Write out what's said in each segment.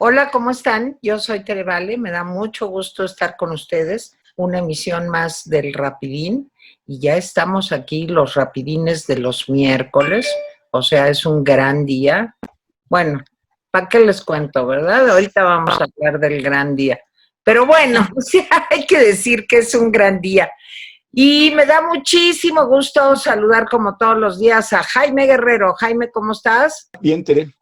Hola, ¿cómo están? Yo soy Tere Vale, me da mucho gusto estar con ustedes, una emisión más del Rapidín, y ya estamos aquí los Rapidines de los miércoles, o sea, es un gran día. Bueno, ¿para qué les cuento, verdad? Ahorita vamos a hablar del gran día. Pero bueno, o sea, hay que decir que es un gran día. Y me da muchísimo gusto saludar como todos los días a Jaime Guerrero. Jaime, ¿cómo estás? Bien, Tere.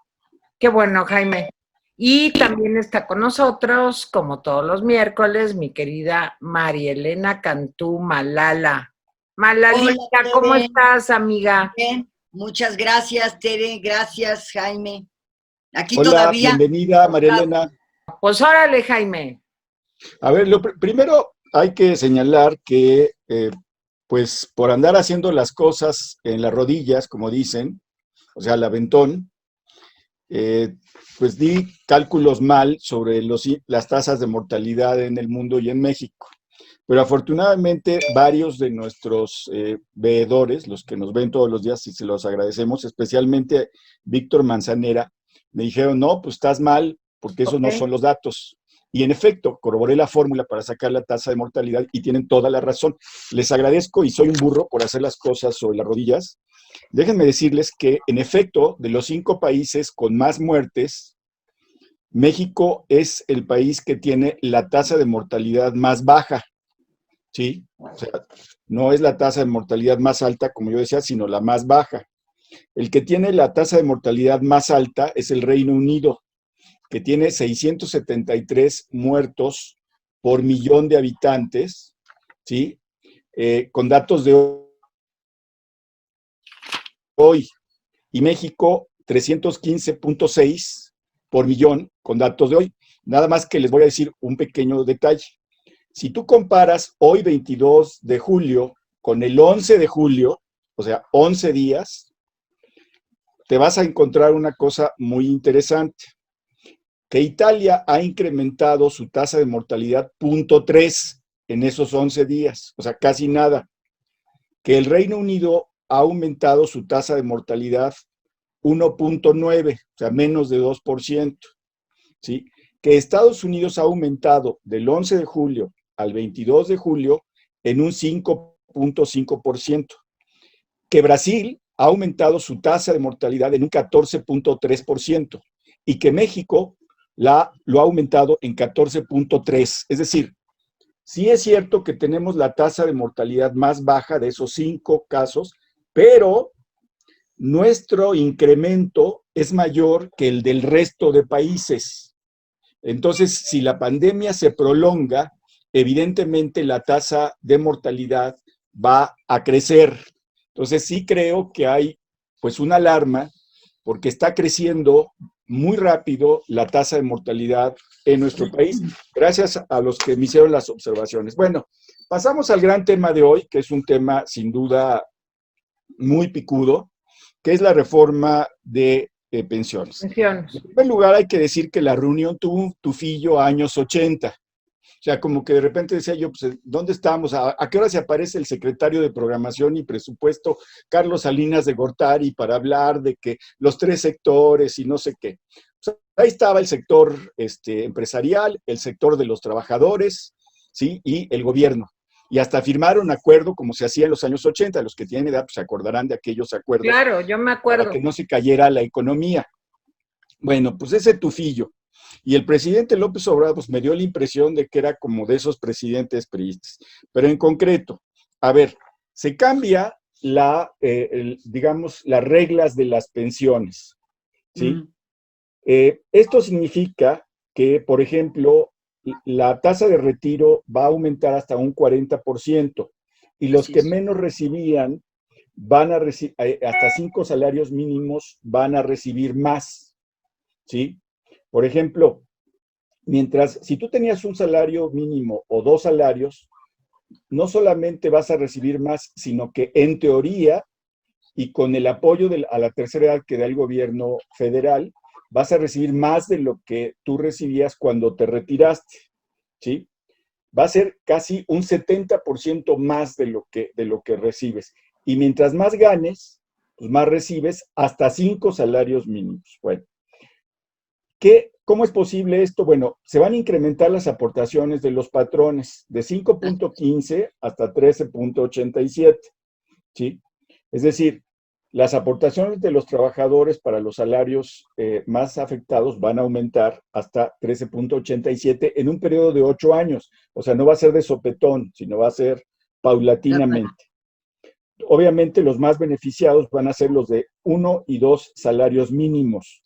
Qué bueno, Jaime. Y también está con nosotros, como todos los miércoles, mi querida María Elena Cantú Malala. Hola, Malalita, ¿cómo Tere. estás, amiga? Bien, muchas gracias, Tere. Gracias, Jaime. Aquí Hola, todavía. bienvenida, María Elena. Pues órale, Jaime. A ver, primero hay que señalar que, pues, por andar haciendo las cosas en las rodillas, como dicen, o sea, al aventón, eh, pues di cálculos mal sobre las tasas de mortalidad en el mundo y en México. Pero afortunadamente varios de nuestros veedores, los que nos ven todos los días y se los agradecemos, especialmente Víctor Manzanera, me dijeron, no, pues estás mal, porque esos no son los datos. Y en efecto, corroboré la fórmula para sacar la tasa de mortalidad y tienen toda la razón. Les agradezco y soy un burro por hacer las cosas sobre las rodillas. Déjenme decirles que, en efecto, de los 5 países con más muertes, México es el país que tiene la tasa de mortalidad más baja. ¿Sí? O sea, no es la tasa de mortalidad más alta, como yo decía, sino la más baja. El que tiene la tasa de mortalidad más alta es el Reino Unido, que tiene 673 muertos por millón de habitantes, ¿sí? Con datos de hoy. Y México, 315.6 por millón con datos de hoy. Nada más que les voy a decir un pequeño detalle. Si tú comparas hoy 22 de julio con el 11 de julio, o sea, 11 días, te vas a encontrar una cosa muy interesante, que Italia ha incrementado su tasa de mortalidad 0.3 en esos 11 días, o sea, casi nada, que el Reino Unido ha aumentado su tasa de mortalidad 1.9, o sea, menos de 2%, ¿sí? Que Estados Unidos ha aumentado del 11 de julio al 22 de julio en un 5.5%, que Brasil ha aumentado su tasa de mortalidad en un 14.3% y que México lo ha aumentado en 14.3%. Es decir, sí es cierto que tenemos la tasa de mortalidad más baja de esos 5 casos, pero nuestro incremento es mayor que el del resto de países. Entonces, si la pandemia se prolonga, evidentemente la tasa de mortalidad va a crecer. Entonces, sí creo que hay pues una alarma porque está creciendo muy rápido la tasa de mortalidad en nuestro país, gracias a los que me hicieron las observaciones. Bueno, pasamos al gran tema de hoy, que es un tema sin duda muy picudo, que es la reforma de pensiones. Pensiones. En primer lugar, hay que decir que la reunión tuvo un tufillo años 80. O sea, como que de repente decía yo, pues, ¿dónde estamos? ¿A qué hora se aparece el secretario de Programación y Presupuesto, Carlos Salinas de Gortari, para hablar de que los 3 sectores y no sé qué? O sea, ahí estaba el sector empresarial, el sector de los trabajadores, ¿sí? Y el gobierno. Y hasta firmaron un acuerdo como se hacía en los años 80. Los que tienen edad pues, se acordarán de aquellos acuerdos. Claro, yo me Para acuerdo. que no se cayera la economía. Bueno, pues ese tufillo. Y el presidente López Obrador pues, me dio la impresión de que era como de esos presidentes priistas. Pero en concreto, a ver, se cambia digamos, las reglas de las pensiones, ¿sí? Esto significa que, por ejemplo, la tasa de retiro va a aumentar hasta un 40% y los que menos recibían van a recibir, hasta 5 salarios mínimos van a recibir más, ¿sí? Por ejemplo, si tú tenías un salario mínimo o 2 salarios, no solamente vas a recibir más, sino que en teoría y con el apoyo a la tercera edad que da el gobierno federal, vas a recibir más de lo que tú recibías cuando te retiraste, ¿sí? Va a ser casi un 70% más de lo que recibes. Y mientras más ganes, pues más recibes hasta 5 salarios mínimos. Bueno, ¿qué ¿Cómo es posible esto? Bueno, se van a incrementar las aportaciones de los patrones de 5.15 hasta 13.87, ¿sí? Es decir, las aportaciones de los trabajadores para los salarios más afectados van a aumentar hasta 13.87 en un periodo de 8 años. O sea, no va a ser de sopetón, sino va a ser paulatinamente. Obviamente, los más beneficiados van a ser los de 1 y 2 salarios mínimos.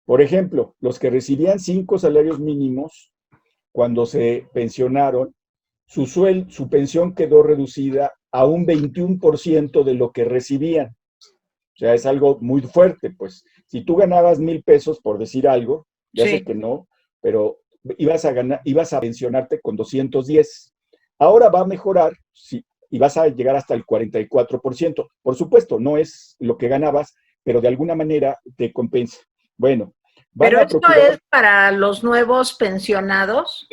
Por ejemplo, los que recibían 5 salarios mínimos, cuando se pensionaron, su pensión quedó reducida a un 21% de lo que recibían. O sea, es algo muy fuerte, pues. Si tú ganabas 1,000 pesos, por decir algo, ya sé que no, pero ibas a pensionarte con 210. Ahora va a mejorar, sí, y vas a llegar hasta el 44%. Por supuesto, no es lo que ganabas, pero de alguna manera te compensa. Bueno, ¿pero esto es para los nuevos pensionados?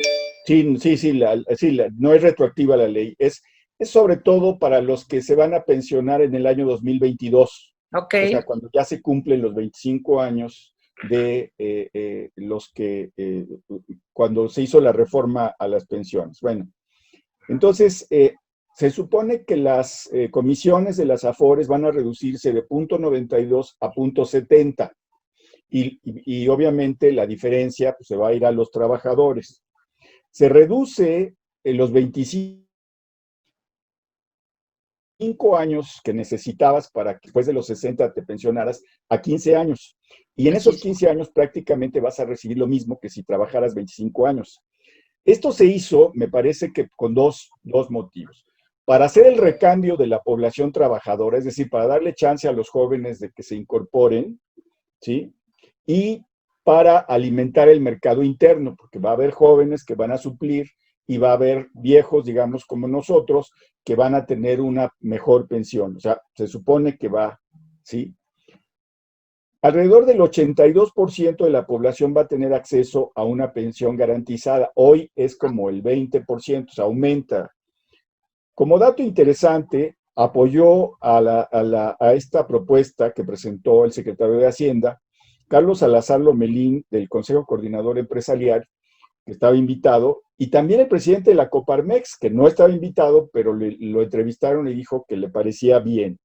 Sí, no es retroactiva la ley. Es sobre todo para los que se van a pensionar en el año 2022. Okay. O sea, cuando ya se cumplen los 25 años de los que, cuando se hizo la reforma a las pensiones. Bueno, entonces, se supone que las comisiones de las AFORES van a reducirse de 0.92 a 0.70. Y obviamente la diferencia pues, se va a ir a los trabajadores. Se reduce en los 25 años que necesitabas para que después de los 60 te pensionaras a 15 años. Y en esos 15 años prácticamente vas a recibir lo mismo que si trabajaras 25 años. Esto se hizo, me parece que con dos motivos. Para hacer el recambio de la población trabajadora, es decir, para darle chance a los jóvenes de que se incorporen, ¿sí? Y para alimentar el mercado interno, porque va a haber jóvenes que van a suplir y va a haber viejos, digamos, como nosotros, que van a tener una mejor pensión. O sea, se supone que va, ¿sí? Alrededor del 82% de la población va a tener acceso a una pensión garantizada. Hoy es como el 20%, o sea, aumenta. Como dato interesante, apoyó a esta propuesta que presentó el secretario de Hacienda, Carlos Salazar Lomelín, del Consejo Coordinador Empresarial, que estaba invitado, y también el presidente de la Coparmex, que no estaba invitado, pero lo entrevistaron y dijo que le parecía bien.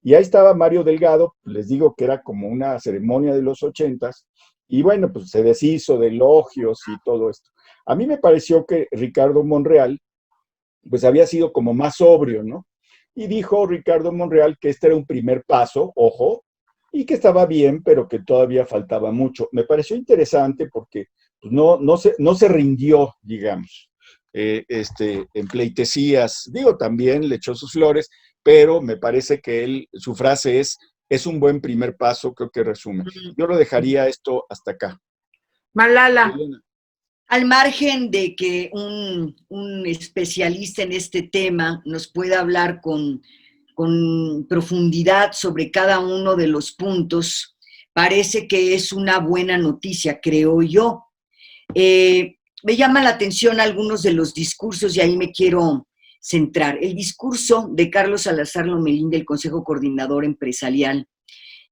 Y ahí estaba Mario Delgado, les digo que era como una ceremonia de los 80s, y bueno, pues se deshizo de elogios y todo esto. A mí me pareció que Ricardo Monreal, pues había sido como más sobrio, ¿no? Y dijo Ricardo Monreal que este era un primer paso, ojo, y que estaba bien, pero que todavía faltaba mucho. Me pareció interesante porque pues, no se rindió, digamos, en pleitesías. Digo, también le echó sus flores, pero me parece que su frase es un buen primer paso, creo que resume. Yo lo dejaría esto hasta acá. Malala. Al margen de que un especialista en este tema nos pueda hablar con profundidad sobre cada uno de los puntos, parece que es una buena noticia, creo yo. Me llama la atención algunos de los discursos y ahí me quiero centrar. El discurso de Carlos Salazar Lomelín del Consejo Coordinador Empresarial,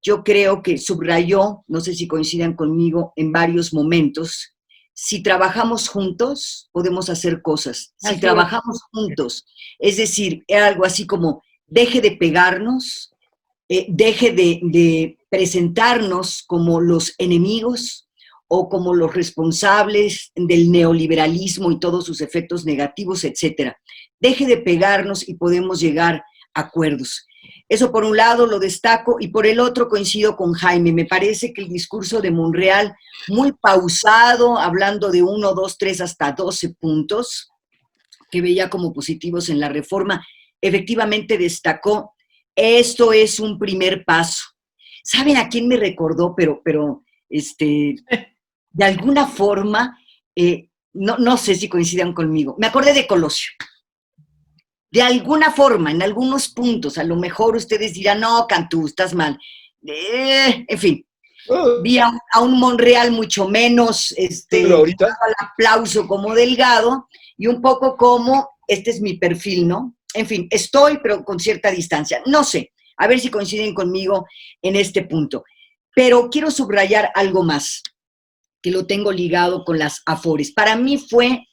yo creo que subrayó, no sé si coincidan conmigo, en varios momentos, si trabajamos juntos, podemos hacer cosas. Si trabajamos juntos, es decir, era algo así como, deje de pegarnos, deje de presentarnos como los enemigos o como los responsables del neoliberalismo y todos sus efectos negativos, etcétera. Deje de pegarnos y podemos llegar a acuerdos. Eso por un lado lo destaco y por el otro coincido con Jaime. Me parece que el discurso de Monreal, muy pausado, hablando de 1, 2, 3 hasta 12 puntos, que veía como positivos en la reforma, efectivamente destacó, esto es un primer paso. ¿Saben a quién me recordó? Pero de alguna forma, no sé si coincidan conmigo, me acordé de Colosio. De alguna forma, en algunos puntos, a lo mejor ustedes dirán, no, Cantú, estás mal. En fin, vi a un Monreal mucho menos, pero ahorita al aplauso como Delgado, y un poco como, este es mi perfil, ¿no? En fin, estoy, pero con cierta distancia. No sé, a ver si coinciden conmigo en este punto. Pero quiero subrayar algo más. que lo tengo ligado con las Afores. Para mí fue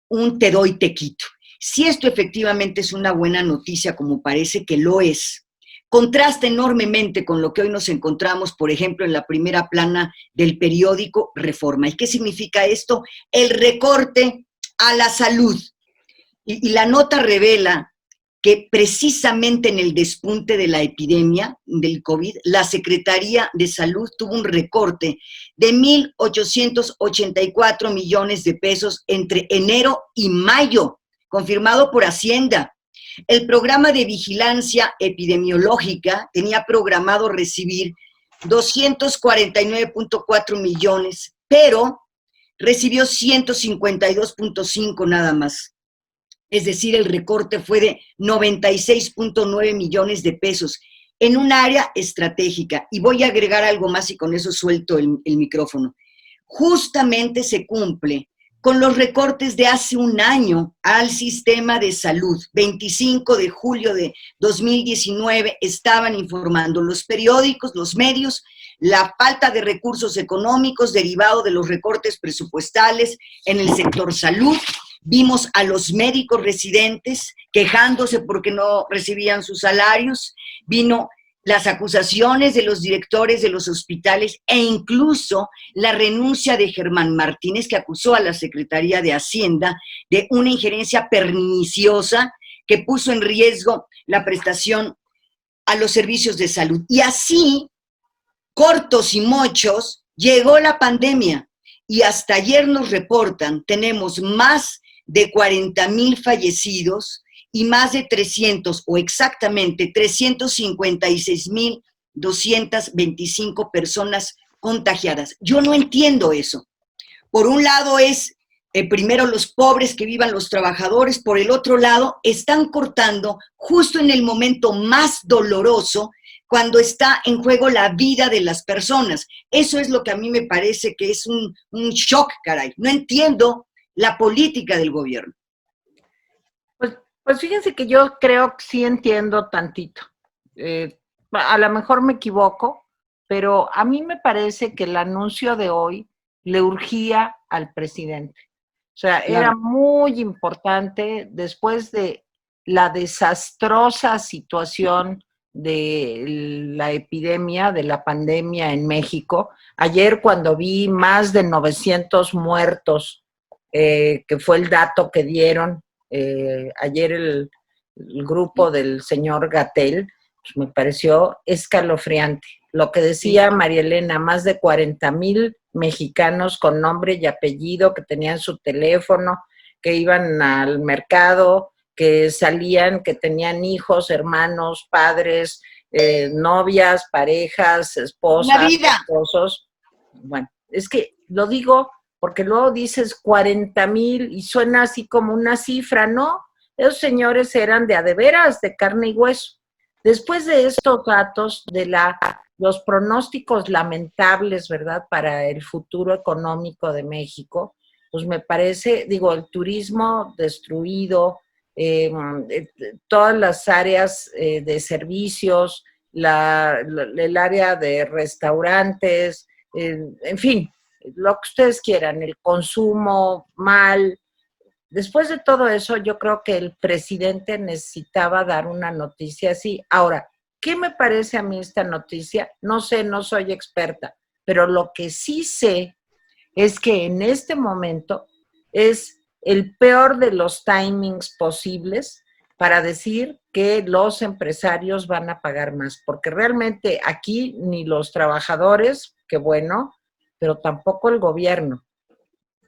un te doy, te quito. Si esto efectivamente es una buena noticia, como parece que lo es, contrasta enormemente con lo que hoy nos encontramos, por ejemplo, en la primera plana del periódico Reforma. ¿Y qué significa esto? El recorte a la salud. Y la nota revela que precisamente en el despunte de la epidemia del COVID, la Secretaría de Salud tuvo un recorte de 1,884 millones de pesos entre enero y mayo, confirmado por Hacienda. El programa de vigilancia epidemiológica tenía programado recibir 249.4 millones, pero recibió 152.5 nada más. Es decir, el recorte fue de 96.9 millones de pesos en un área estratégica. Y voy a agregar algo más y con eso suelto el micrófono. Justamente se cumple con los recortes de hace un año al sistema de salud. 25 de julio de 2019 estaban informando los periódicos, los medios, la falta de recursos económicos derivado de los recortes presupuestales en el sector salud. Vimos a los médicos residentes quejándose porque no recibían sus salarios, vino las acusaciones de los directores de los hospitales e incluso la renuncia de Germán Martínez, que acusó a la Secretaría de Hacienda de una injerencia perniciosa que puso en riesgo la prestación a los servicios de salud. Y así, cortos y mochos, llegó la pandemia y hasta ayer nos reportan, tenemos más de 40,000 fallecidos y más de 300 o exactamente 356,225 personas contagiadas. Yo no entiendo eso. Por un lado es primero los pobres, que vivan los trabajadores, por el otro lado están cortando justo en el momento más doloroso cuando está en juego la vida de las personas. Eso es lo que a mí me parece que es un shock, caray. No entiendo la política del gobierno. Pues fíjense que yo creo que sí entiendo tantito. A lo mejor me equivoco, pero a mí me parece que el anuncio de hoy le urgía al presidente. O sea, claro, era muy importante después de la desastrosa situación de la epidemia, de la pandemia en México. Ayer cuando vi más de 900 muertos, que fue el dato que dieron ayer el grupo del señor Gatell, pues me pareció escalofriante. Lo que decía María Elena, más de 40,000 mexicanos con nombre y apellido que tenían su teléfono, que iban al mercado, que salían, que tenían hijos, hermanos, padres, novias, parejas, esposas, esposos. Bueno, es que lo digo porque luego dices 40,000 y suena así como una cifra, ¿no? Esos señores eran de a de veras, de carne y hueso. Después de estos datos, de los pronósticos lamentables, ¿verdad?, para el futuro económico de México, pues me parece, digo, el turismo destruido, todas las áreas de servicios, el área de restaurantes, en fin, lo que ustedes quieran, el consumo mal. Después de todo eso, yo creo que el presidente necesitaba dar una noticia así. Ahora, ¿qué me parece a mí esta noticia? No sé, no soy experta, pero lo que sí sé es que en este momento es el peor de los timings posibles para decir que los empresarios van a pagar más, porque realmente aquí ni los trabajadores, qué bueno, pero tampoco el gobierno.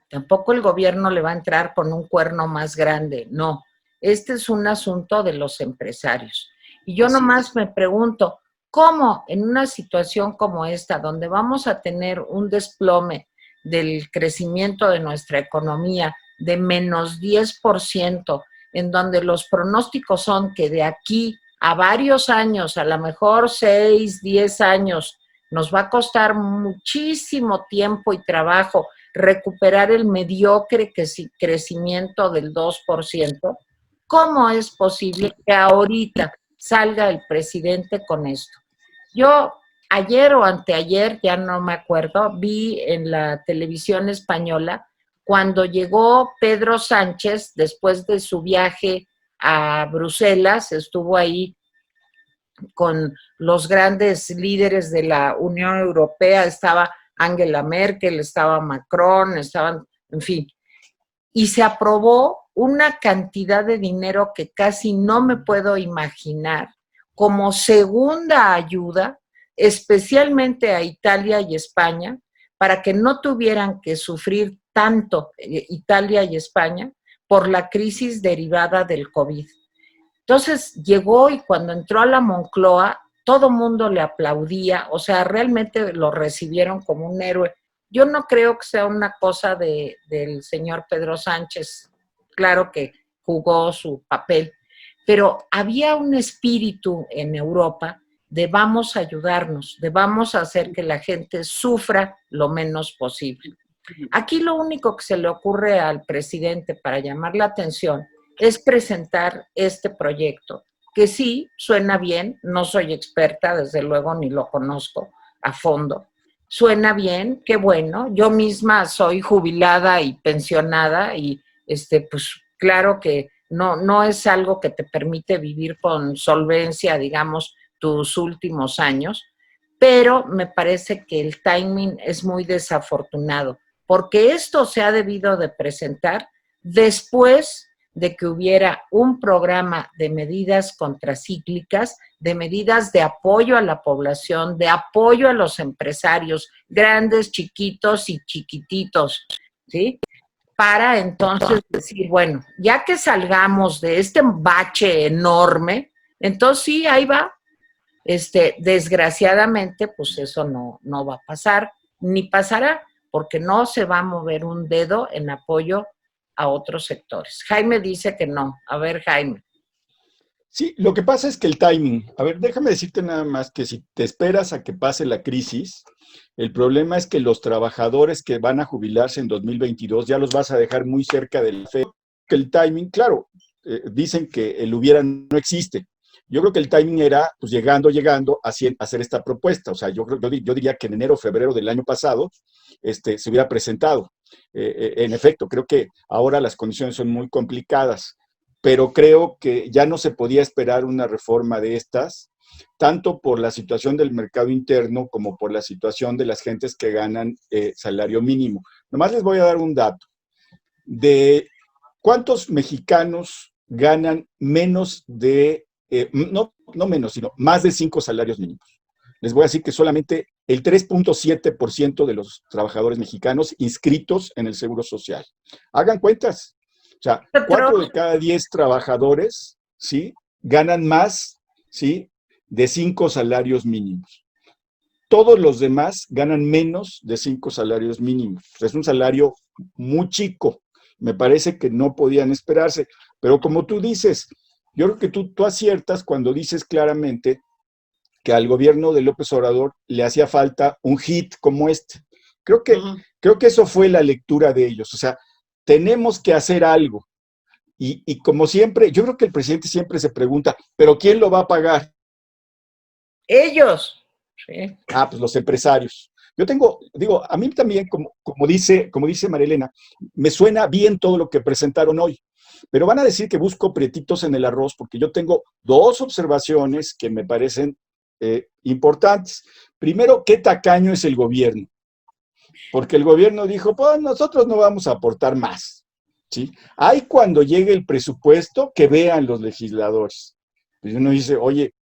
Tampoco el gobierno le va a entrar con un cuerno más grande, no. Este es un asunto de los empresarios. Y yo nomás me pregunto, ¿cómo en una situación como esta, donde vamos a tener un desplome del crecimiento de nuestra economía de menos 10%, en donde los pronósticos son que de aquí a varios años, a lo mejor 6, 10 años, nos va a costar muchísimo tiempo y trabajo recuperar el mediocre crecimiento del 2%, ¿cómo es posible que ahorita salga el presidente con esto? Yo ayer o anteayer, ya no me acuerdo, vi en la televisión española cuando llegó Pedro Sánchez después de su viaje a Bruselas, estuvo ahí con los grandes líderes de la Unión Europea, estaba Angela Merkel, estaba Macron, estaban, en fin, y se aprobó una cantidad de dinero que casi no me puedo imaginar como segunda ayuda, especialmente a Italia y España, para que no tuvieran que sufrir tanto Italia y España por la crisis derivada del COVID. Entonces llegó y cuando entró a la Moncloa, todo mundo le aplaudía, o sea, realmente lo recibieron como un héroe. Yo no creo que sea una cosa del señor Pedro Sánchez, claro que jugó su papel, pero había un espíritu en Europa de vamos a ayudarnos, de vamos a hacer que la gente sufra lo menos posible. Aquí lo único que se le ocurre al presidente para llamar la atención es presentar este proyecto, que sí suena bien, no soy experta, desde luego, ni lo conozco a fondo. Suena bien, qué bueno. Yo misma soy jubilada y pensionada y pues claro que no es algo que te permite vivir con solvencia, digamos, tus últimos años, pero me parece que el timing es muy desafortunado, porque esto se ha debido de presentar después de que hubiera un programa de medidas contracíclicas, de medidas de apoyo a la población, de apoyo a los empresarios, grandes, chiquitos y chiquititos, ¿sí? Para entonces decir, bueno, ya que salgamos de este bache enorme, entonces sí, ahí va. Desgraciadamente, pues eso no va a pasar, ni pasará, porque no se va a mover un dedo en apoyo a otros sectores. Jaime dice que no. A ver, Jaime. Sí, lo que pasa es que el timing, a ver, déjame decirte nada más que si te esperas a que pase la crisis, el problema es que los trabajadores que van a jubilarse en 2022 ya los vas a dejar muy cerca del fe, que el timing, claro, dicen que el hubiera no existe. Yo creo que el timing era, pues llegando, hacer esta propuesta. O sea, yo diría que en enero o febrero del año pasado se hubiera presentado. En efecto, creo que ahora las condiciones son muy complicadas, pero creo que ya no se podía esperar una reforma de estas, tanto por la situación del mercado interno como por la situación de las gentes que ganan salario mínimo. Nomás les voy a dar un dato. De cuántos mexicanos ganan menos de, no menos, sino más de 5 salarios mínimos. Les voy a decir que solamente el 3.7% de los trabajadores mexicanos inscritos en el Seguro Social. Hagan cuentas. O sea, 4 de cada 10 trabajadores, ¿sí?, ganan más, ¿sí?, de 5 salarios mínimos. Todos los demás ganan menos de 5 salarios mínimos. O sea, es un salario muy chico. Me parece que no podían esperarse. Pero como tú dices, yo creo que tú aciertas cuando dices claramente que al gobierno de López Obrador le hacía falta un hit como este. Creo que eso fue la lectura de ellos. O sea, tenemos que hacer algo. Y como siempre, yo creo que el presidente siempre se pregunta, ¿pero quién lo va a pagar? Ellos. Sí. Pues los empresarios. Yo digo, a mí también, como dice María Elena, me suena bien todo lo que presentaron hoy, pero van a decir que busco prietitos en el arroz, porque yo tengo 2 observaciones que me parecen importantes. Primero, ¿qué tacaño es el gobierno? Porque el gobierno dijo, pues nosotros no vamos a aportar más, ¿sí? Hay cuando llegue el presupuesto que vean los legisladores. Pues uno dice, oye,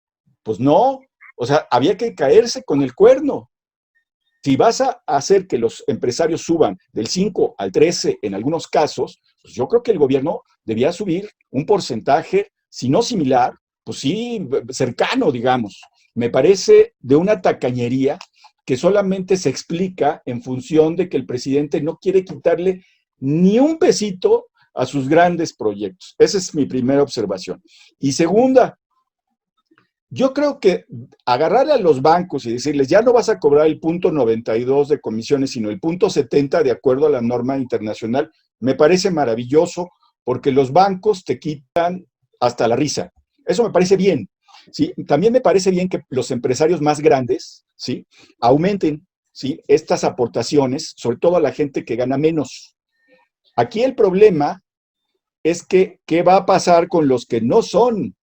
pues no, o sea, había que caerse con el cuerno. Si vas a hacer que los empresarios suban del 5 al 13 en algunos casos, pues yo creo que el gobierno debía subir un porcentaje, si no similar, pues sí, cercano, digamos. Me parece de una tacañería que solamente se explica en función de que el presidente no quiere quitarle ni un pesito a sus grandes proyectos. Esa es mi primera observación. Y segunda, yo creo que agarrarle a los bancos y decirles, ya no vas a cobrar el 0.92 de comisiones, sino el 0.70 de acuerdo a la norma internacional, me parece maravilloso, porque los bancos te quitan hasta la risa. Eso me parece bien. ¿Sí? También me parece bien que los empresarios más grandes, ¿sí? Aumenten, ¿sí? Estas aportaciones, sobre todo a la gente que gana menos. Aquí el problema es que, ¿qué va a pasar con los que no son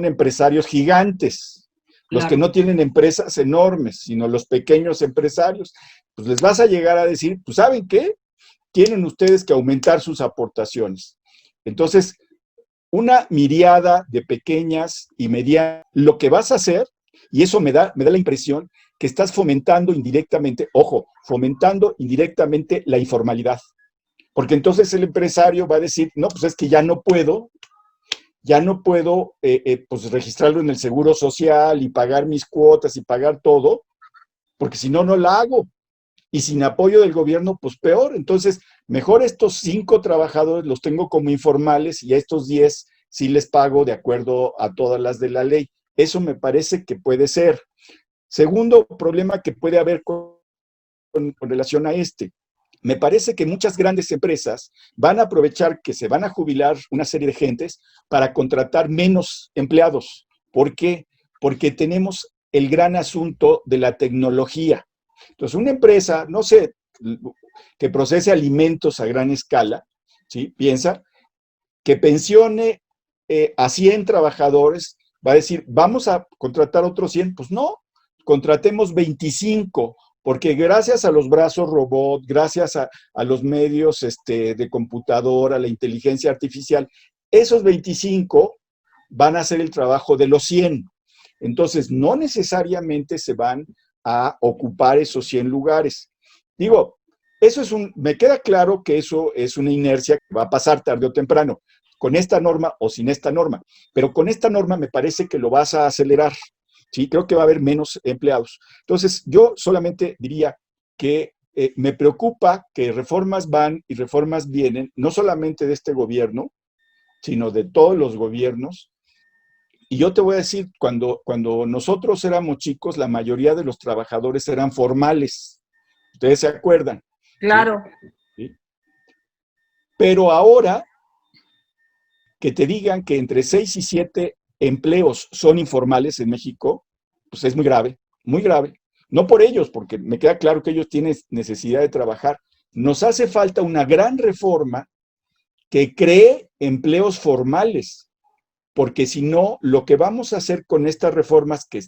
empresarios gigantes? Los que Claro. no tienen empresas enormes, sino los pequeños empresarios. Pues les vas a llegar a decir, pues ¿saben qué? Tienen ustedes que aumentar sus aportaciones. Entonces, una miriada de pequeñas y medianas, lo que vas a hacer, y eso me da la impresión que estás fomentando indirectamente, ojo, fomentando indirectamente la informalidad. Porque entonces el empresario va a decir, no, pues es que ya no puedo pues registrarlo en el Seguro Social y pagar mis cuotas y pagar todo, porque si no, no la hago. Y sin apoyo del gobierno, pues peor. Entonces, mejor estos 5 trabajadores los tengo como informales y a estos 10 sí les pago de acuerdo a todas las de la ley. Eso me parece que puede ser. Segundo problema que puede haber con relación a este. Me parece que muchas grandes empresas van a aprovechar que se van a jubilar una serie de gentes para contratar menos empleados. ¿Por qué? Porque tenemos el gran asunto de la tecnología. Entonces, una empresa, no sé, que procese alimentos a gran escala, ¿sí? Piensa que pensione a 100 trabajadores, va a decir, vamos a contratar otros 100, pues no, contratemos 25, porque gracias a los brazos robot, gracias a los medios de computadora, a la inteligencia artificial, esos 25 van a hacer el trabajo de los 100. Entonces, no necesariamente se van a ocupar esos 100 lugares. Digo, me queda claro que eso es una inercia que va a pasar tarde o temprano, con esta norma o sin esta norma, pero con esta norma me parece que lo vas a acelerar, ¿sí? Creo que va a haber menos empleados. Entonces, yo solamente diría que me preocupa que reformas van y reformas vienen, no solamente de este gobierno, sino de todos los gobiernos. Y yo te voy a decir, cuando nosotros éramos chicos, la mayoría de los trabajadores eran formales. Ustedes se acuerdan, ¿sí? Claro. ¿Sí? Pero ahora, que te digan que entre 6 y 7 empleos son informales en México, pues es muy grave, muy grave. No por ellos, porque me queda claro que ellos tienen necesidad de trabajar. Nos hace falta una gran reforma que cree empleos formales, porque si no, lo que vamos a hacer con estas reformas que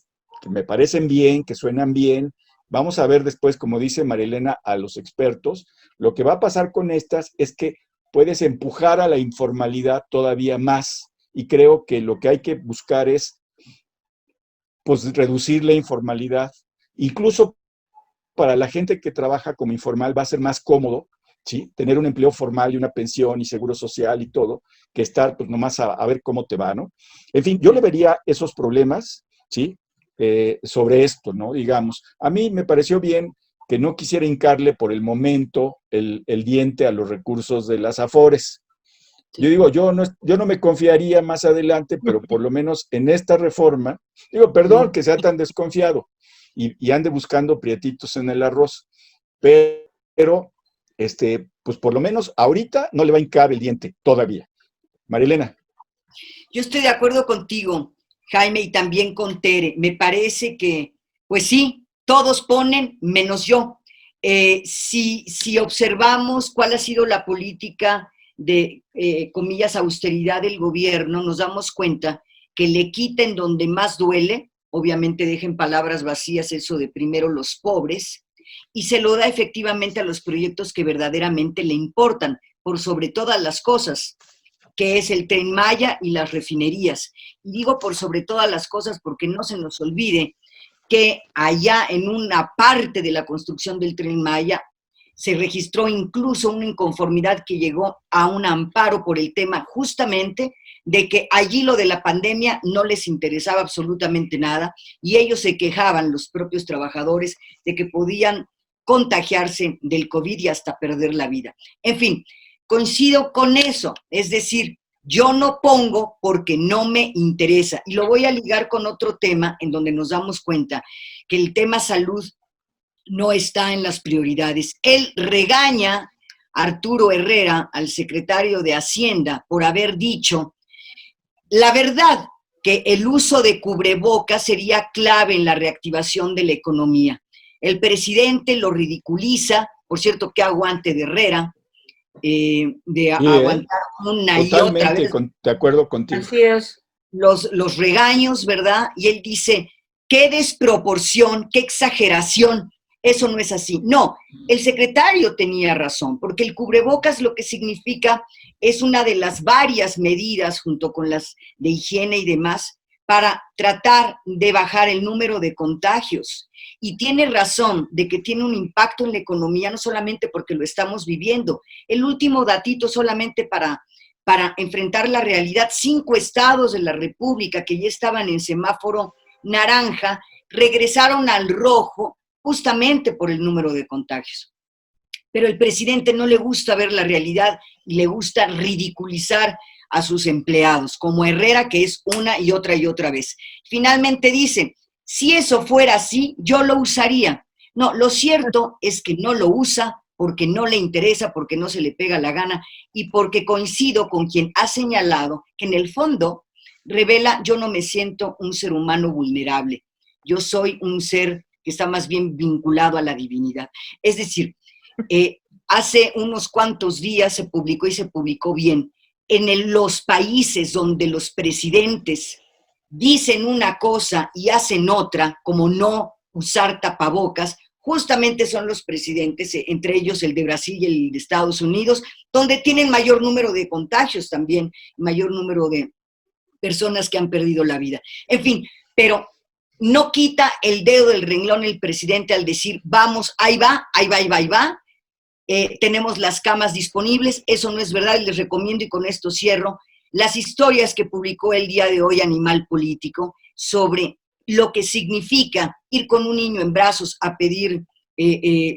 me parecen bien, que suenan bien, vamos a ver después, como dice Marilena, a los expertos, lo que va a pasar con estas es que puedes empujar a la informalidad todavía más, y creo que lo que hay que buscar es pues reducir la informalidad. Incluso para la gente que trabaja como informal va a ser más cómodo, ¿sí? Tener un empleo formal y una pensión y seguro social y todo, que estar pues nomás a ver cómo te va, ¿no? En fin, yo le vería esos problemas, ¿sí? Sobre esto, ¿no? Digamos, a mí me pareció bien que no quisiera hincarle por el momento el diente a los recursos de las Afores. Yo digo, yo no me confiaría más adelante, pero por lo menos en esta reforma, digo, perdón que sea tan desconfiado y ande buscando prietitos en el arroz, pero pues por lo menos ahorita no le va a hincar el diente todavía. Marilena. Yo estoy de acuerdo contigo, Jaime, y también con Tere. Me parece que, pues sí, todos ponen menos yo. Si observamos cuál ha sido la política de, comillas, austeridad del gobierno, nos damos cuenta que le quiten donde más duele, obviamente dejen palabras vacías eso de primero los pobres, y se lo da efectivamente a los proyectos que verdaderamente le importan, por sobre todas las cosas, que es el Tren Maya y las refinerías. Y digo por sobre todas las cosas porque no se nos olvide que allá en una parte de la construcción del Tren Maya se registró incluso una inconformidad que llegó a un amparo por el tema justamente de que allí lo de la pandemia no les interesaba absolutamente nada y ellos se quejaban, los propios trabajadores, de que podían contagiarse del COVID y hasta perder la vida. En fin, coincido con eso, es decir, yo no pongo porque no me interesa. Y lo voy a ligar con otro tema en donde nos damos cuenta que el tema salud no está en las prioridades. Él regaña a Arturo Herrera, al secretario de Hacienda, por haber dicho la verdad. que el uso de cubrebocas sería clave en la reactivación de la economía. El presidente lo ridiculiza, por cierto, qué aguante de Herrera, de Sí, aguantar una y otra totalmente vez de acuerdo contigo. Así es. los regaños, ¿verdad? Y él dice, qué desproporción, qué exageración, eso no es así. No, el secretario tenía razón, porque el cubrebocas lo que significa es una de las varias medidas, junto con las de higiene y demás, para tratar de bajar el número de contagios. Y tiene razón de que tiene un impacto en la economía, no solamente porque lo estamos viviendo. El último datito solamente para enfrentar la realidad, 5 estados de la República que ya estaban en semáforo naranja, regresaron al rojo justamente por el número de contagios. Pero al presidente no le gusta ver la realidad y le gusta ridiculizar a sus empleados, como Herrera, que es una y otra vez. Finalmente dice, si eso fuera así, yo lo usaría. No, lo cierto es que no lo usa porque no le interesa, porque no se le pega la gana y porque coincido con quien ha señalado que en el fondo revela, yo no me siento un ser humano vulnerable, yo soy un ser que está más bien vinculado a la divinidad. Es decir, hace unos cuantos días se publicó y se publicó bien, los países donde los presidentes dicen una cosa y hacen otra, como no usar tapabocas, justamente son los presidentes, entre ellos el de Brasil y el de Estados Unidos, donde tienen mayor número de contagios también, mayor número de personas que han perdido la vida. En fin, pero no quita el dedo del renglón el presidente al decir, vamos, ahí va, tenemos las camas disponibles, eso no es verdad, y les recomiendo, y con esto cierro, las historias que publicó el día de hoy Animal Político sobre lo que significa ir con un niño en brazos a pedir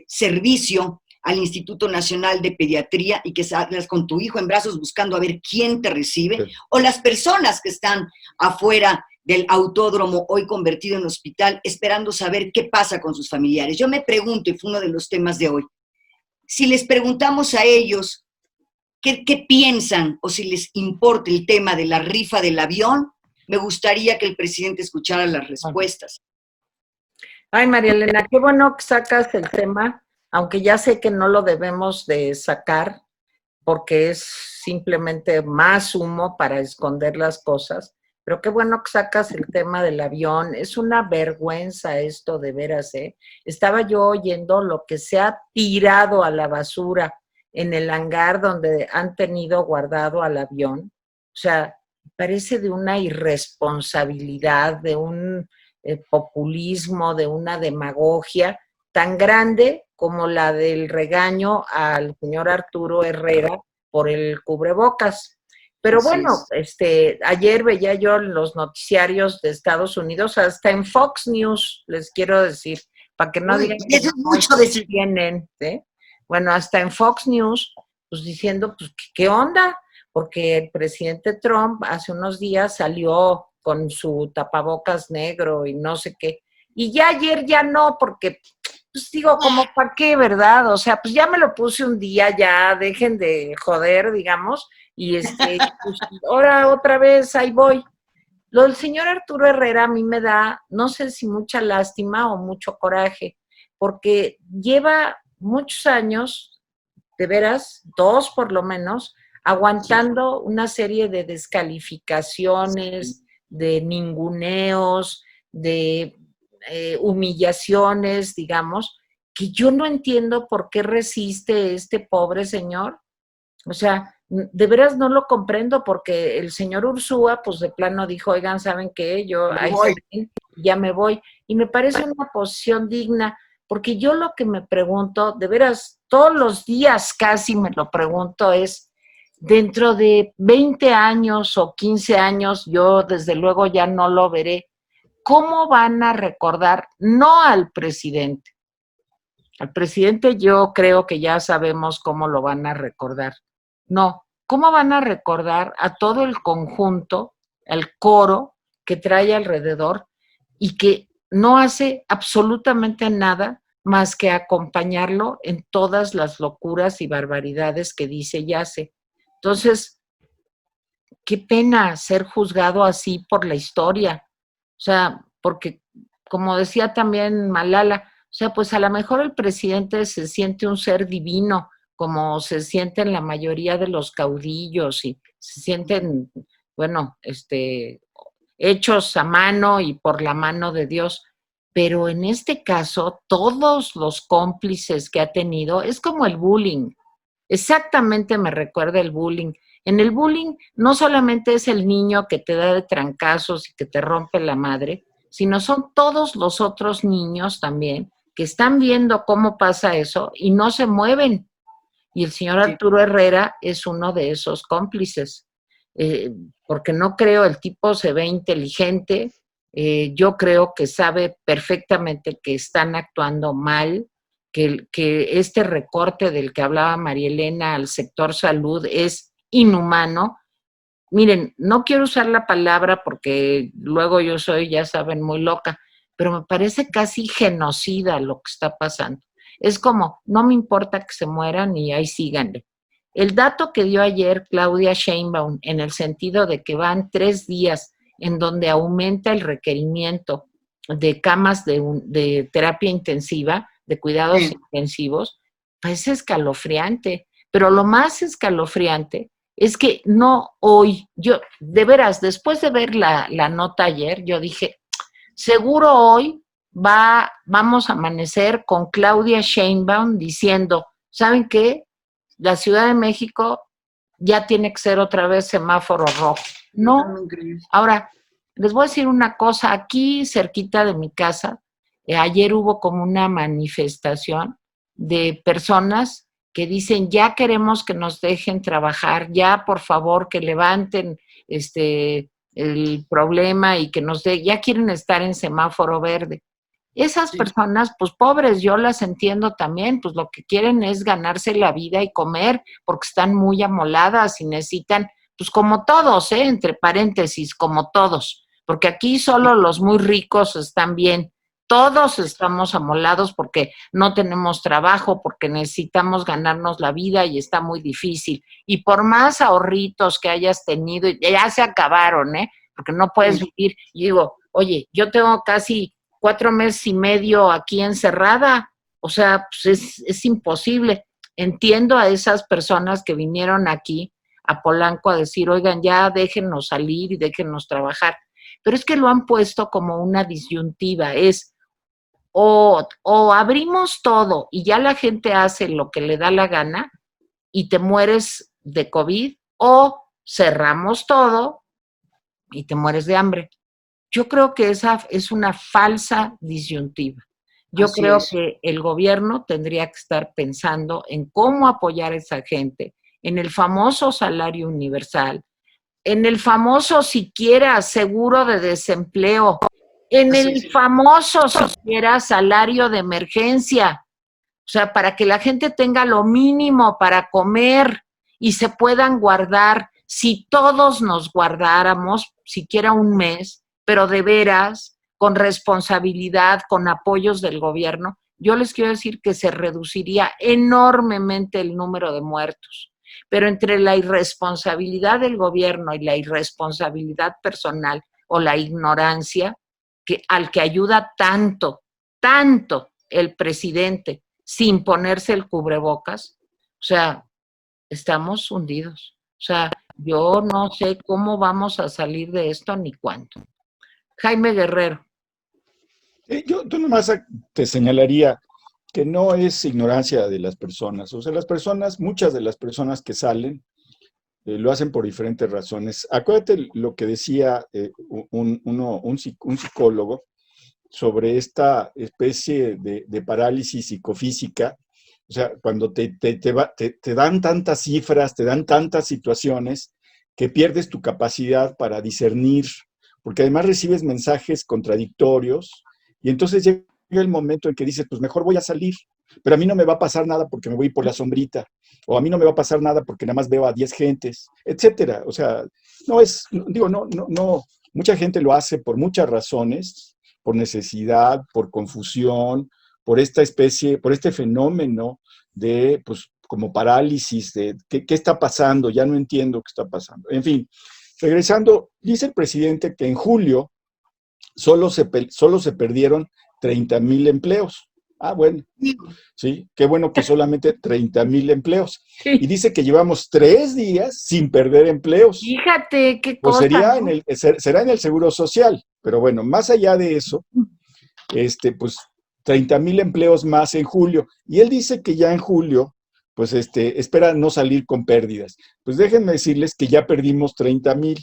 servicio al Instituto Nacional de Pediatría y que salgas con tu hijo en brazos buscando a ver quién te recibe, sí. O las personas que están afuera del autódromo hoy convertido en hospital esperando saber qué pasa con sus familiares. Yo me pregunto, y fue uno de los temas de hoy, si les preguntamos a ellos qué piensan o si les importa el tema de la rifa del avión, me gustaría que el presidente escuchara las respuestas. Ay, María Elena, qué bueno que sacas el tema, aunque ya sé que no lo debemos de sacar porque es simplemente más humo para esconder las cosas, pero qué bueno que sacas el tema del avión. Es una vergüenza esto, de veras, ¿eh? Estaba yo oyendo lo que se ha tirado a la basura en el hangar donde han tenido guardado al avión. O sea, parece de una irresponsabilidad, de un populismo, de una demagogia tan grande como la del regaño al señor Arturo Herrera por el cubrebocas. Pero bueno, ayer veía yo los noticiarios de Estados Unidos, hasta en Fox News, les quiero decir, para que no digan que eso es mucho decir. Tienen, ¿eh? Bueno, hasta en Fox News, pues diciendo, pues, ¿qué onda? Porque el presidente Trump hace unos días salió con su tapabocas negro y no sé qué. Y ya ayer ya no, porque, pues digo, como para qué, ¿verdad? O sea, pues ya me lo puse un día, ya dejen de joder, digamos, y pues ahora otra vez ahí voy. Lo del señor Arturo Herrera a mí me da, no sé si mucha lástima o mucho coraje, porque lleva muchos años, de veras, 2 por lo menos, aguantando una serie de descalificaciones, de ninguneos, de humillaciones, digamos, que yo no entiendo por qué resiste este pobre señor. O sea, de veras no lo comprendo, porque el señor Ursúa, pues de plano dijo, oigan, ¿saben qué? Yo ahí ya me voy. Y me parece una posición digna, porque yo lo que me pregunto, de veras, todos los días casi me lo pregunto es, dentro de 20 años o 15 años, yo desde luego ya no lo veré, ¿cómo van a recordar? No al presidente. Al presidente yo creo que ya sabemos cómo lo van a recordar. No, ¿cómo van a recordar a todo el conjunto, el coro que trae alrededor y que no hace absolutamente nada más que acompañarlo en todas las locuras y barbaridades que dice y hace? Entonces, qué pena ser juzgado así por la historia. O sea, porque como decía también Malala, o sea, pues a lo mejor el presidente se siente un ser divino, como se sienten la mayoría de los caudillos y se sienten, bueno, hechos a mano y por la mano de Dios. Pero en este caso, todos los cómplices que ha tenido, es como el bullying. Exactamente me recuerda el bullying. En el bullying no solamente es el niño que te da de trancazos y que te rompe la madre, sino son todos los otros niños también que están viendo cómo pasa eso y no se mueven. Y el señor Sí. Arturo Herrera es uno de esos cómplices, eh, porque no creo, el tipo se ve inteligente, yo creo que sabe perfectamente que están actuando mal, que este recorte del que hablaba María Elena al sector salud es inhumano. Miren, no quiero usar la palabra porque luego yo soy, ya saben, muy loca, pero me parece casi genocida lo que está pasando. Es como, no me importa que se mueran y ahí síganle. El dato que dio ayer Claudia Sheinbaum en el sentido de que van 3 días en donde aumenta el requerimiento de camas de terapia intensiva, de cuidados Sí. intensivos, pues es escalofriante. Pero lo más escalofriante es que no hoy, yo, de veras, después de ver la nota ayer, yo dije, seguro hoy vamos a amanecer con Claudia Sheinbaum diciendo, ¿saben qué? La Ciudad de México ya tiene que ser otra vez semáforo rojo. No, ahora, les voy a decir una cosa, aquí cerquita de mi casa, ayer hubo como una manifestación de personas que dicen, ya queremos que nos dejen trabajar, ya por favor que levanten el problema y que ya quieren estar en semáforo verde. Esas Sí. personas, pues pobres, yo las entiendo también, pues lo que quieren es ganarse la vida y comer, porque están muy amoladas y necesitan, pues como todos, entre paréntesis, como todos, porque aquí solo los muy ricos están bien. Todos estamos amolados porque no tenemos trabajo, porque necesitamos ganarnos la vida y está muy difícil. Y por más ahorritos que hayas tenido, ya se acabaron, porque no puedes vivir. Y digo, oye, yo tengo casi 4 meses y medio aquí encerrada, o sea, pues es imposible. Entiendo a esas personas que vinieron aquí a Polanco a decir, oigan, ya déjennos salir y déjennos trabajar, pero es que lo han puesto como una disyuntiva, es o abrimos todo y ya la gente hace lo que le da la gana y te mueres de COVID, o cerramos todo y te mueres de hambre. Yo creo que esa es una falsa disyuntiva. Yo Así creo es. que el gobierno tendría que estar pensando en cómo apoyar a esa gente, en el famoso salario universal, en el famoso siquiera seguro de desempleo, en Así el es. famoso siquiera salario de emergencia, o sea, para que la gente tenga lo mínimo para comer y se puedan guardar. Si todos nos guardáramos siquiera un mes, pero de veras, con responsabilidad, con apoyos del gobierno, yo les quiero decir que se reduciría enormemente el número de muertos. Pero entre la irresponsabilidad del gobierno y la irresponsabilidad personal o la ignorancia, al que ayuda tanto, tanto el presidente sin ponerse el cubrebocas, o sea, estamos hundidos. O sea, yo no sé cómo vamos a salir de esto ni cuándo. Jaime Guerrero. Yo nomás te señalaría que no es ignorancia de las personas. O sea, las personas, muchas de las personas que salen, lo hacen por diferentes razones. Acuérdate lo que decía un psicólogo sobre esta especie de parálisis psicofísica. O sea, cuando te dan tantas cifras, te dan tantas situaciones, que pierdes tu capacidad para discernir, porque además recibes mensajes contradictorios, y entonces llega el momento en que dices, pues mejor voy a salir, pero a mí no me va a pasar nada porque me voy por la sombrita, o a mí no me va a pasar nada porque nada más veo a 10 gentes, etcétera. O sea, no es, digo, no, mucha gente lo hace por muchas razones, por necesidad, por confusión, por esta especie, por este fenómeno de, pues, como parálisis, de ¿qué está pasando? Ya no entiendo qué está pasando. En fin, regresando, dice el presidente que en julio solo se perdieron 30,000 empleos. Ah, bueno, sí, qué bueno que solamente 30,000 empleos. Sí. Y dice que llevamos 3 días sin perder empleos. Fíjate qué Pues cosa, sería ¿no? será en el Seguro Social, pero bueno, más allá de eso, pues 30,000 empleos más en julio. Y él dice que ya en julio, pues espera no salir con pérdidas. Pues déjenme decirles que ya perdimos 30,000.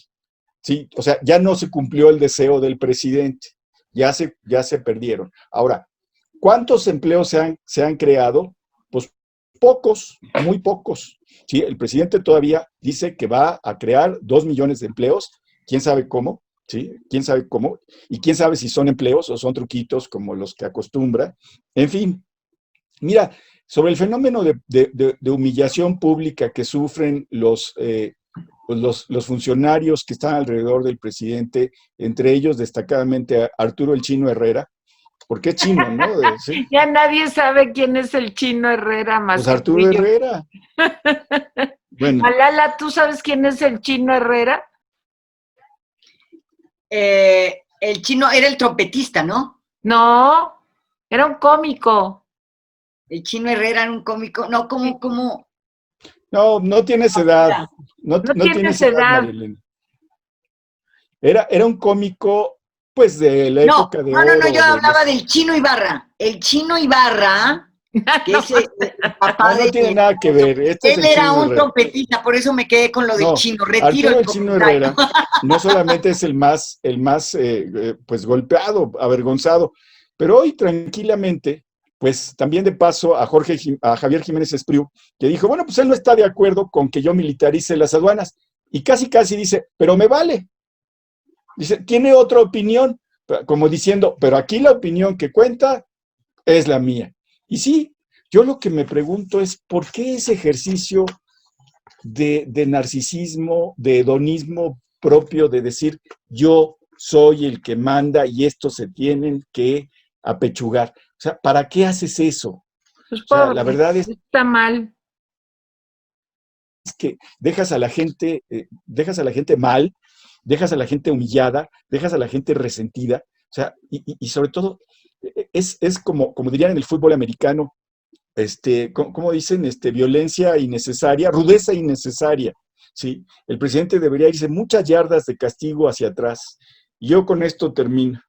Sí, o sea, ya no se cumplió el deseo del presidente, ya se perdieron. Ahora, ¿cuántos empleos se han creado? Pues pocos, muy pocos. Sí, el presidente todavía dice que va a crear 2 millones de empleos, quién sabe cómo, ¿sí? ¿Quién sabe cómo? Y quién sabe si son empleos o son truquitos como los que acostumbra. En fin, mira, sobre el fenómeno de humillación pública que sufren pues los funcionarios que están alrededor del presidente, entre ellos destacadamente a Arturo el Chino Herrera, porque es chino, ¿no? ¿Sí? Ya nadie sabe quién es el Chino Herrera más Pues que tú Arturo y yo. Herrera. Bueno, Malala, ¿tú sabes quién es el Chino Herrera? El Chino era el trompetista, ¿no? No, era un cómico. El Chino Herrera era un cómico. No, ¿cómo? no tienes edad. No No tienes tienes edad, edad. María Elena. Era un cómico, pues, de la No, época de no, oro. yo hablaba del Chino Ibarra. El Chino Ibarra, que es el papá No tiene nada que ver. Este es Él el era Chino un Herrera. trompetista, por eso me quedé con lo del No, chino. Retiro Arturo el el Chino comentario. Herrera no solamente es el más pues golpeado, avergonzado, pero hoy tranquilamente, pues también de paso a Javier Jiménez Espriu, que dijo, bueno, pues él no está de acuerdo con que yo militarice las aduanas, y casi dice, pero me vale. Dice, tiene otra opinión, como diciendo, pero aquí la opinión que cuenta es la mía. Y sí, yo lo que me pregunto es, ¿por qué ese ejercicio de narcisismo, de hedonismo propio, de decir, yo soy el que manda y estos se tienen que apechugar? O sea, ¿para qué haces eso? Pues O sea, la verdad es está mal. que dejas a la gente mal, dejas a la gente humillada, dejas a la gente resentida, o sea, y sobre todo, es como dirían en el fútbol americano, ¿cómo dicen? Violencia innecesaria, rudeza innecesaria, ¿sí? El presidente debería irse muchas yardas de castigo hacia atrás. Y yo con esto termino.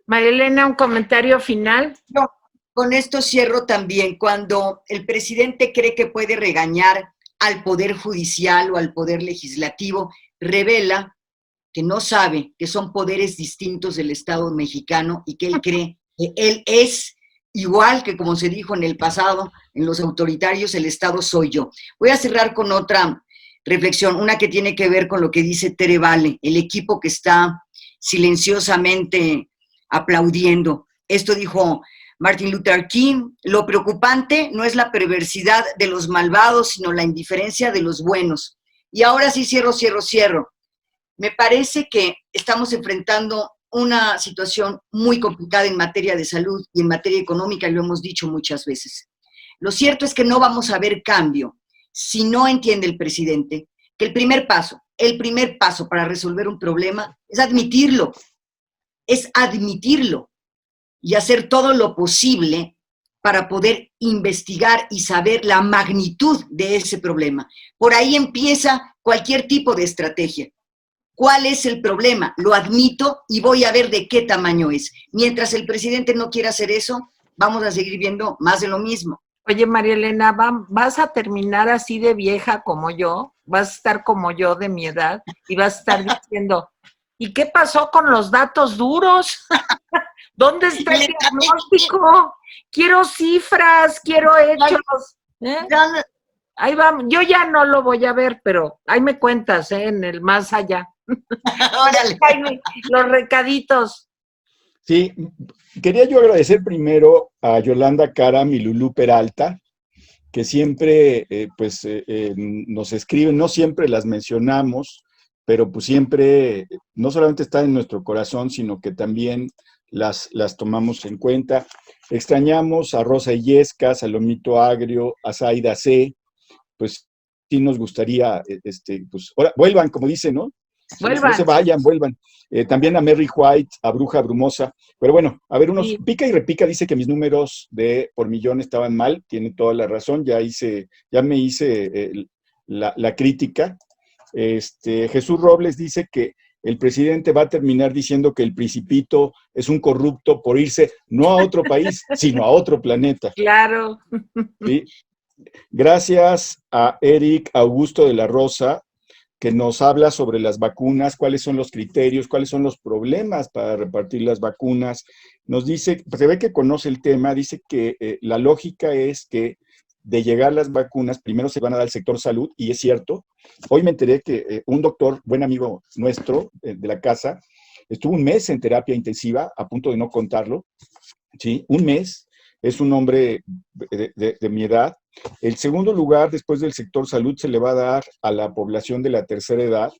María Elena, un comentario final. No, con esto cierro también. Cuando el presidente cree que puede regañar al Poder Judicial o al Poder Legislativo, revela que no sabe que son poderes distintos del Estado mexicano y que él cree que él es igual que como se dijo en el pasado, en los autoritarios, el Estado soy yo. Voy a cerrar con otra reflexión, una que tiene que ver con lo que dice Tere Vale, el equipo que está silenciosamente aplaudiendo. Esto dijo Martin Luther King, lo preocupante no es la perversidad de los malvados, sino la indiferencia de los buenos. Y ahora sí cierro. Me parece que estamos enfrentando una situación muy complicada en materia de salud y en materia económica, y lo hemos dicho muchas veces. Lo cierto es que no vamos a ver cambio si no entiende el presidente que el primer paso para resolver un problema es admitirlo y hacer todo lo posible para poder investigar y saber la magnitud de ese problema. Por ahí empieza cualquier tipo de estrategia. ¿Cuál es el problema? Lo admito y voy a ver de qué tamaño es. Mientras el presidente no quiera hacer eso, vamos a seguir viendo más de lo mismo. Oye, María Elena, ¿vas a terminar así de vieja como yo? ¿Vas a estar como yo de mi edad? Y vas a estar diciendo, ¿y qué pasó con los datos duros? ¿Dónde está el diagnóstico? Quiero cifras, quiero hechos. Ahí vamos. Yo ya no lo voy a ver, pero ahí me cuentas, en el más allá. Órale. Los recaditos. Sí, quería yo agradecer primero a Yolanda Caram y Lulú Peralta, que siempre nos escriben, no siempre las mencionamos, pero pues siempre, no solamente están en nuestro corazón, sino que también las tomamos en cuenta. Extrañamos a Rosa Illesca, Salomito Agrio, a Zaida C., pues sí nos gustaría, pues ahora vuelvan, como dicen, ¿no? Sí, no Vuelvan. se vayan, vuelvan. También a Mary White, a Bruja Brumosa. Pero bueno, a ver, Sí. pica y repica, dice que mis números de por millón estaban mal, tiene toda la razón, ya me hice la crítica. Jesús Robles dice que el presidente va a terminar diciendo que el Principito es un corrupto por irse no a otro país, sino a otro planeta. Claro. ¿Sí? Gracias a Eric Augusto de la Rosa, que nos habla sobre las vacunas, cuáles son los criterios, cuáles son los problemas para repartir las vacunas. Nos dice, se ve que conoce el tema, dice que la lógica es que de llegar las vacunas, primero se van a dar al sector salud, y es cierto. Hoy me enteré que un doctor, buen amigo nuestro, de la casa, estuvo un mes en terapia intensiva, a punto de no contarlo, ¿sí? Un mes, es un hombre de mi edad. El segundo lugar, después del sector salud, se le va a dar a la población de la tercera edad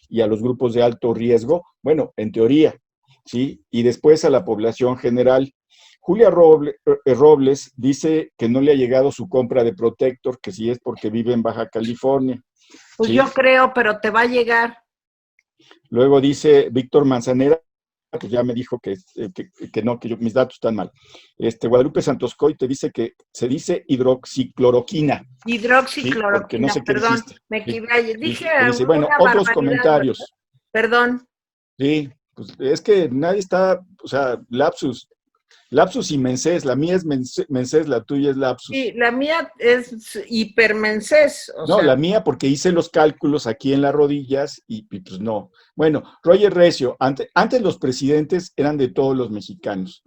y a los grupos de alto riesgo, bueno, en teoría, ¿sí? Y después a la población general. Julia Robles dice que no le ha llegado su compra de Protector, que sí es porque vive en Baja California. Pues ¿sí? yo creo, pero te va a llegar. Luego dice Víctor Manzanera, pues ya me dijo que no, que mis datos están mal. Guadalupe Santoscoy te dice que se dice hidroxicloroquina. Hidroxicloroquina, ¿sí? Porque no sé qué perdón, dijiste. me equivoqué. Dije Y dice, bueno, una otros barbaridad, comentarios. ¿verdad? Perdón. Sí, pues es que nadie está, o sea, lapsus y mensés, la mía es mensés, la tuya es lapsus. Sí, la mía es hipermensés, o No, sea. la mía porque hice los cálculos aquí en las rodillas y pues no. Bueno, Roger Recio, antes los presidentes eran de todos los mexicanos.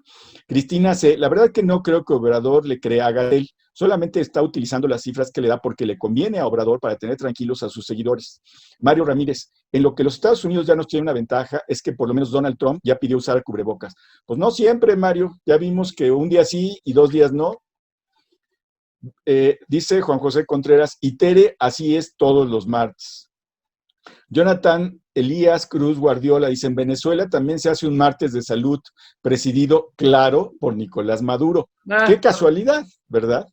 Cristina C., la verdad que no creo que Obrador le crea a Gatel, solamente está utilizando las cifras que le da porque le conviene a Obrador para tener tranquilos a sus seguidores. Mario Ramírez, en lo que los Estados Unidos ya nos tienen una ventaja es que por lo menos Donald Trump ya pidió usar cubrebocas. Pues no siempre, Mario, ya vimos que un día sí y 2 días no. Dice Juan José Contreras, y Tere, así es todos los martes. Jonathan Elías Cruz Guardiola dice, en Venezuela también se hace un martes de salud presidido, claro, por Nicolás Maduro. Qué casualidad, ¿verdad?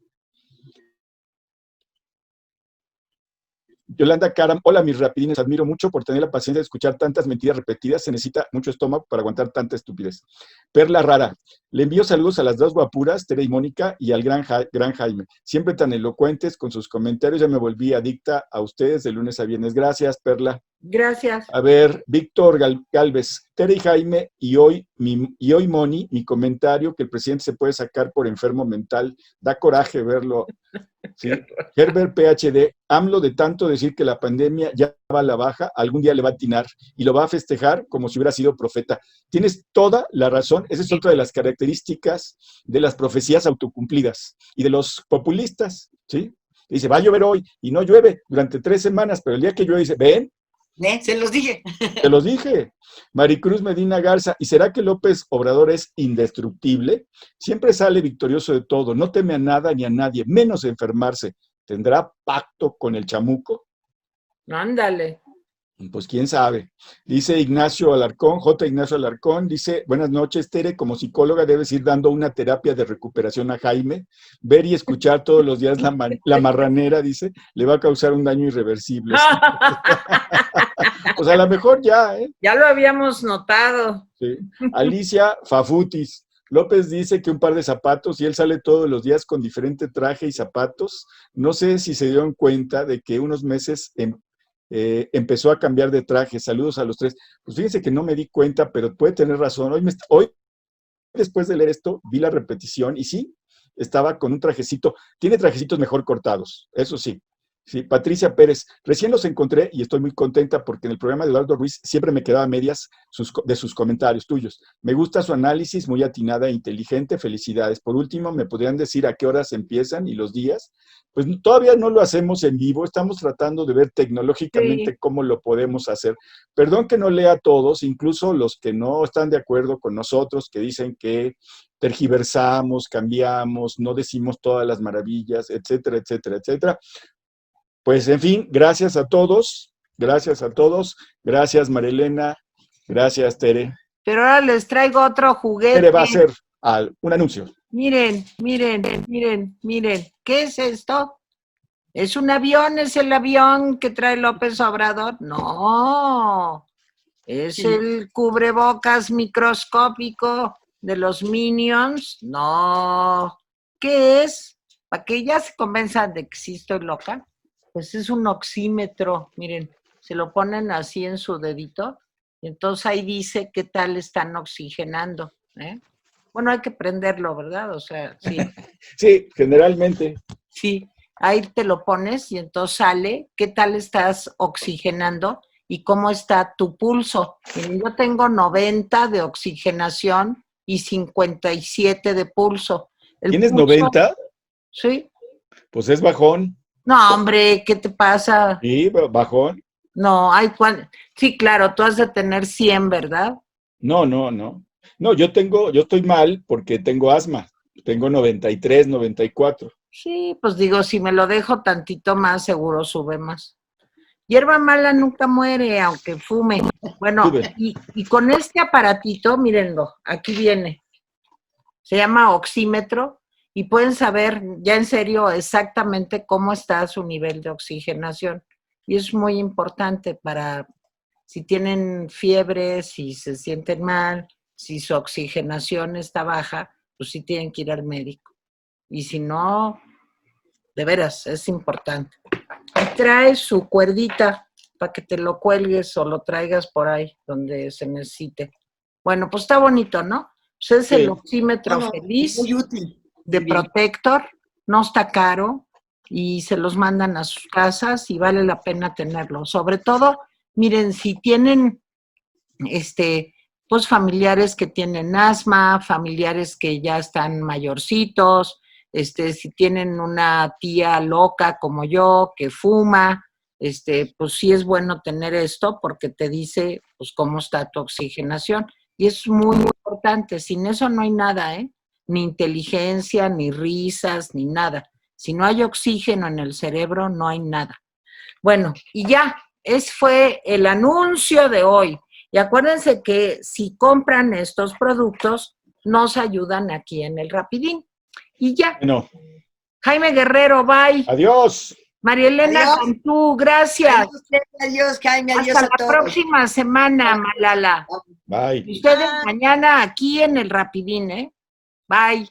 Yolanda Karam, hola mis rapidines, admiro mucho por tener la paciencia de escuchar tantas mentiras repetidas, se necesita mucho estómago para aguantar tanta estupidez. Perla Rara, le envío saludos a las dos guapuras, Tere y Mónica, y al gran Jaime, siempre tan elocuentes con sus comentarios, ya me volví adicta a ustedes de lunes a viernes. Gracias, Perla. Gracias. A ver, Víctor Galvez, Tere y Jaime, y hoy Moni, mi comentario que el presidente se puede sacar por enfermo mental, da coraje verlo. ¿Sí? Herbert PhD, AMLO de tanto decir que la pandemia ya va a la baja, algún día le va a atinar y lo va a festejar como si hubiera sido profeta. Tienes toda la razón, esa es otra de las características de las profecías autocumplidas y de los populistas, ¿sí? Dice, va a llover hoy y no llueve durante 3 semanas, pero el día que llueve dice, ven, se los dije. te los dije. Maricruz Medina Garza, ¿y será que López Obrador es indestructible? Siempre sale victorioso de todo, no teme a nada ni a nadie, menos enfermarse. ¿Tendrá pacto con el chamuco? Ándale. Pues quién sabe. Dice Ignacio Alarcón, J. Ignacio Alarcón, dice, buenas noches, Tere, como psicóloga debes ir dando una terapia de recuperación a Jaime, ver y escuchar todos los días la marranera, dice, le va a causar un daño irreversible. Pues a lo mejor ya, ¿eh? Ya lo habíamos notado. Sí. Alicia Fafutis. López dice que un par de zapatos y él sale todos los días con diferente traje y zapatos. No sé si se dieron cuenta de que unos meses empezó a cambiar de traje. Saludos a los tres. Pues fíjense que no me di cuenta, pero puede tener razón. Hoy después de leer esto, vi la repetición y sí, estaba con un trajecito. Tiene trajecitos mejor cortados, eso sí. Sí, Patricia Pérez, recién los encontré y estoy muy contenta porque en el programa de Eduardo Ruiz siempre me quedaba a medias de sus comentarios tuyos. Me gusta su análisis, muy atinada e inteligente, felicidades. Por último, ¿me podrían decir a qué horas empiezan y los días? Pues todavía no lo hacemos en vivo, estamos tratando de ver tecnológicamente cómo lo podemos hacer. Perdón que no lea a todos, incluso los que no están de acuerdo con nosotros, que dicen que tergiversamos, cambiamos, no decimos todas las maravillas, etcétera, etcétera, etcétera. Pues, en fin, gracias a todos, gracias Marilena, gracias Tere. Pero ahora les traigo otro juguete. Tere va a hacer un anuncio. Miren, ¿qué es esto? ¿Es un avión? ¿Es el avión que trae López Obrador? No, ¿Es Sí. el cubrebocas microscópico de los Minions? No. ¿Qué es? Para que ya se convenzan de que sí estoy loca, pues es un oxímetro. Miren, se lo ponen así en su dedito y entonces ahí dice qué tal están oxigenando, ¿eh? Bueno, hay que prenderlo, ¿verdad? O sea, sí. Sí, generalmente. Sí, ahí te lo pones y entonces sale qué tal estás oxigenando y cómo está tu pulso. Miren, yo tengo 90 de oxigenación y 57 de pulso. El ¿Tienes pulso, 90? sí. Pues es bajón. No, hombre, ¿qué te pasa? Sí, bajón. No, sí, claro, tú has de tener 100, ¿verdad? No, no, no. No, yo estoy mal porque tengo asma. Tengo 93, 94. Sí, pues digo, si me lo dejo tantito más, seguro sube más. Hierba mala nunca muere, aunque fume. Bueno, Sube. y con este aparatito, mírenlo, aquí viene, se llama oxímetro y pueden saber ya en serio exactamente cómo está su nivel de oxigenación. Y es muy importante para si tienen fiebre, si se sienten mal, si su oxigenación está baja, pues sí tienen que ir al médico. Y si no, de veras, es importante. Y trae su cuerdita para que te lo cuelgues o lo traigas por ahí donde se necesite. Bueno, pues está bonito, ¿no? Pues es el Sí. oxímetro No, feliz muy útil. de Muy bien. Protector, no está caro y se los mandan a sus casas y vale la pena tenerlo. Sobre todo, miren, si tienen pues familiares que tienen asma, familiares que ya están mayorcitos, si tienen una tía loca como yo que fuma, pues sí es bueno tener esto porque te dice pues cómo está tu oxigenación y es muy importante, sin eso no hay nada, ni inteligencia, ni risas, ni nada. Si no hay oxígeno en el cerebro, no hay nada. Bueno, y ya, ese fue el anuncio de hoy. Y acuérdense que si compran estos productos, nos ayudan aquí en el Rapidín. Y ya, Bueno, Jaime Guerrero, bye. adiós. María Elena Adiós. Cantú, gracias. Adiós, adiós, Jaime, Hasta adiós a la todos. próxima semana, Malala. Bye. Y ustedes mañana aquí en el Rapidín, ¿eh? Bye.